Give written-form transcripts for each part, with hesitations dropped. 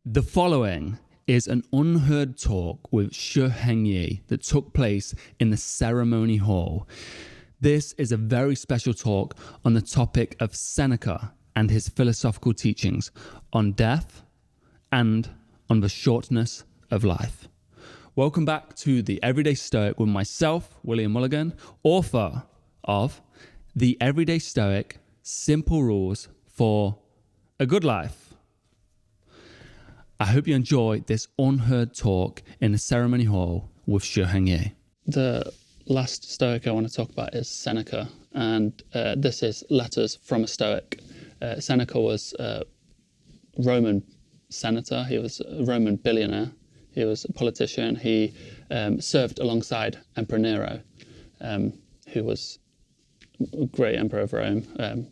The following is an unheard talk with Shi Heng Yi that took place in the ceremony hall. This is a very special talk on the topic of Seneca and his philosophical teachings on death and on the shortness of life. Welcome back to The Everyday Stoic with myself, William Mulligan, author of The Everyday Stoic, Simple Rules for a Good Life. I hope you enjoy this unheard talk in the ceremony hall with Shi Heng Yi. The last Stoic I want to talk about is Seneca, and this is Letters from a Stoic. Seneca was a Roman senator, he was a Roman billionaire, he was a politician, he served alongside Emperor Nero, who was a great emperor of Rome.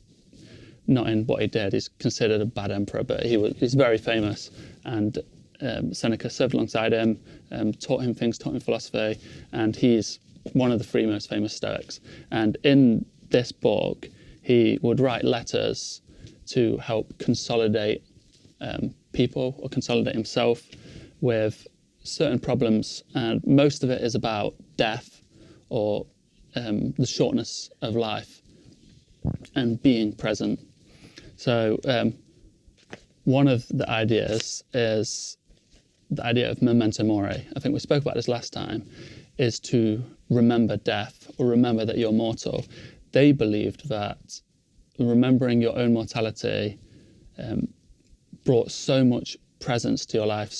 Not in what he did, he's considered a bad emperor, but he's very famous, and Seneca served alongside him, taught him philosophy, and he's one of the three most famous Stoics. And in this book, he would write letters to help consolidate people or consolidate himself with certain problems, and most of it is about death or the shortness of life and being present. So one of the ideas is the idea of memento mori. I think we spoke about this last time, is to remember death or remember that you're mortal. They believed that remembering your own mortality brought so much presence to your life,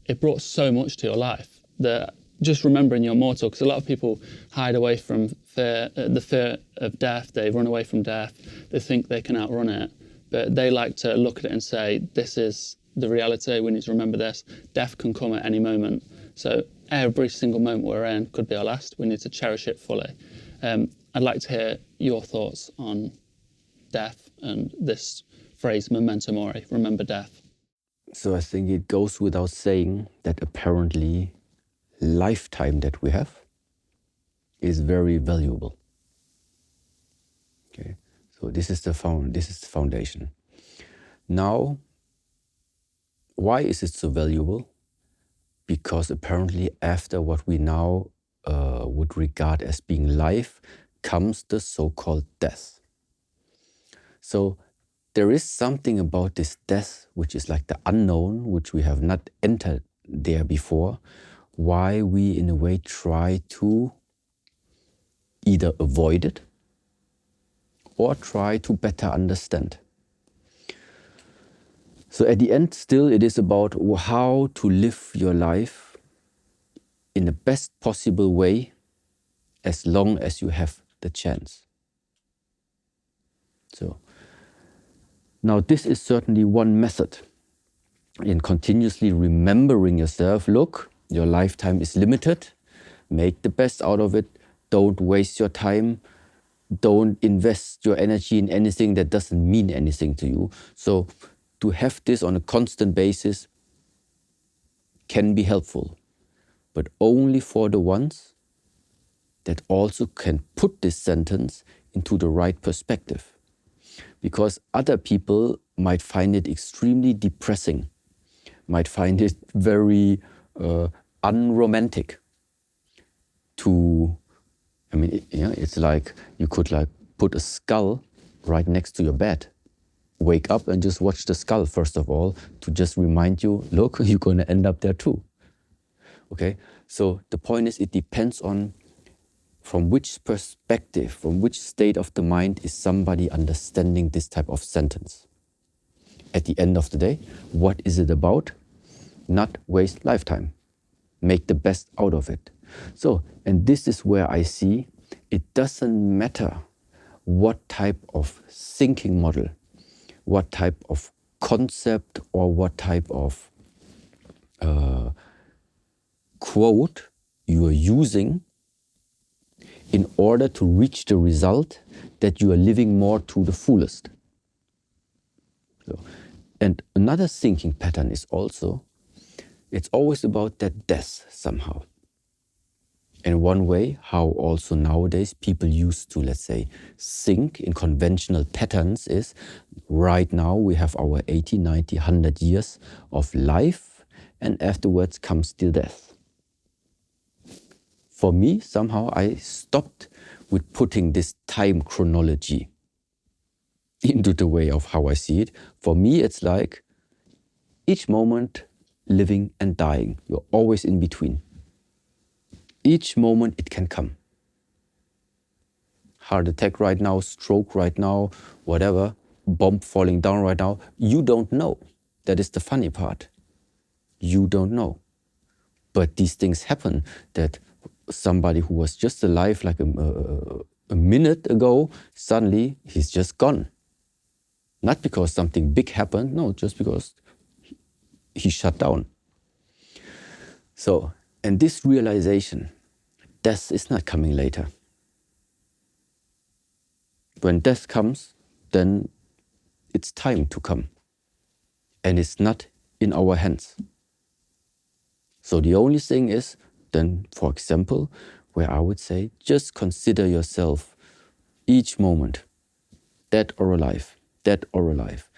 it brought so much to your life that just remembering you're mortal, because a lot of people hide away from the fear of death, they run away from death, they think they can outrun it, but they like to look at it and say, this is the reality, we need to remember this, death can come at any moment, so every single moment we're in could be our last, we need to cherish it fully. I'd like to hear your thoughts on death and this phrase, memento mori, remember death. So I think it goes without saying that apparently lifetime that we have is very valuable. Okay, so this is the foundation. Now, why is it so valuable? Because apparently after what we now would regard as being life comes the so-called death. So there is something about this death which is like the unknown, which we have not entered there before, why we in a way try to either avoid it or try to better understand. So at the end, still it is about how to live your life in the best possible way as long as you have the chance. So now this is certainly one method in continuously remembering yourself. Look, your lifetime is limited. Make the best out of it. Don't waste your time. Don't invest your energy in anything that doesn't mean anything to you. So to have this on a constant basis can be helpful, but only for the ones that also can put this sentence into the right perspective. Because other people might find it extremely depressing, might find it very unromantic it's like you could put a skull right next to your bed. Wake up and just watch the skull first of all to just remind you, look, you're going to end up there too. Okay, so the point is, it depends on from which perspective, from which state of the mind is somebody understanding this type of sentence. At the end of the day, what is it about? Not waste lifetime. Make the best out of it. So, and this is where I see it doesn't matter what type of thinking model, what type of concept, or what type of quote you are using in order to reach the result that you are living more to the fullest. So, and another thinking pattern is also, it's always about that death somehow. And one way how also nowadays people used to, let's say, think in conventional patterns is right now we have our 80, 90, 100 years of life, and afterwards comes the death. For me, somehow I stopped with putting this time chronology into the way of how I see it. For me, it's like each moment living and dying. You're always in between. Each moment it can come. Heart attack right now, stroke right now, whatever, bomb falling down right now. You don't know. That is the funny part. You don't know. But these things happen, that somebody who was just alive like a minute ago, suddenly he's just gone. Not because something big happened, no, just because he shut down. So, and this realization, death is not coming later. When death comes, then it's time to come. And it's not in our hands. So the only thing is, then, for example, where I would say, just consider yourself each moment, dead or alive, dead or alive.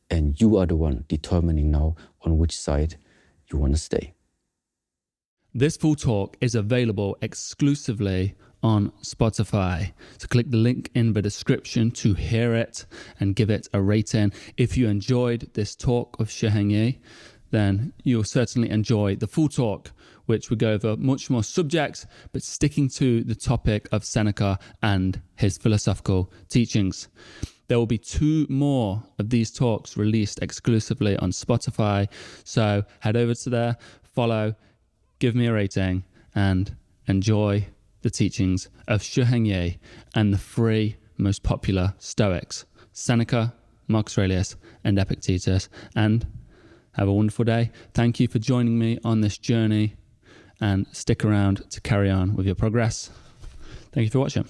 And you are the one determining now on which side you want to stay. This full talk is available exclusively on Spotify. So click the link in the description to hear it and give it a rating. If you enjoyed this talk of Shi Heng Yi, then you'll certainly enjoy the full talk, which will go over much more subjects, but sticking to the topic of Seneca and his philosophical teachings. There will be 2 more of these talks released exclusively on Spotify. So head over to there, follow, give me a rating, and enjoy the teachings of Shi Heng Yi and the 3 most popular Stoics, Seneca, Marcus Aurelius, and Epictetus. And have a wonderful day. Thank you for joining me on this journey, and stick around to carry on with your progress. Thank you for watching.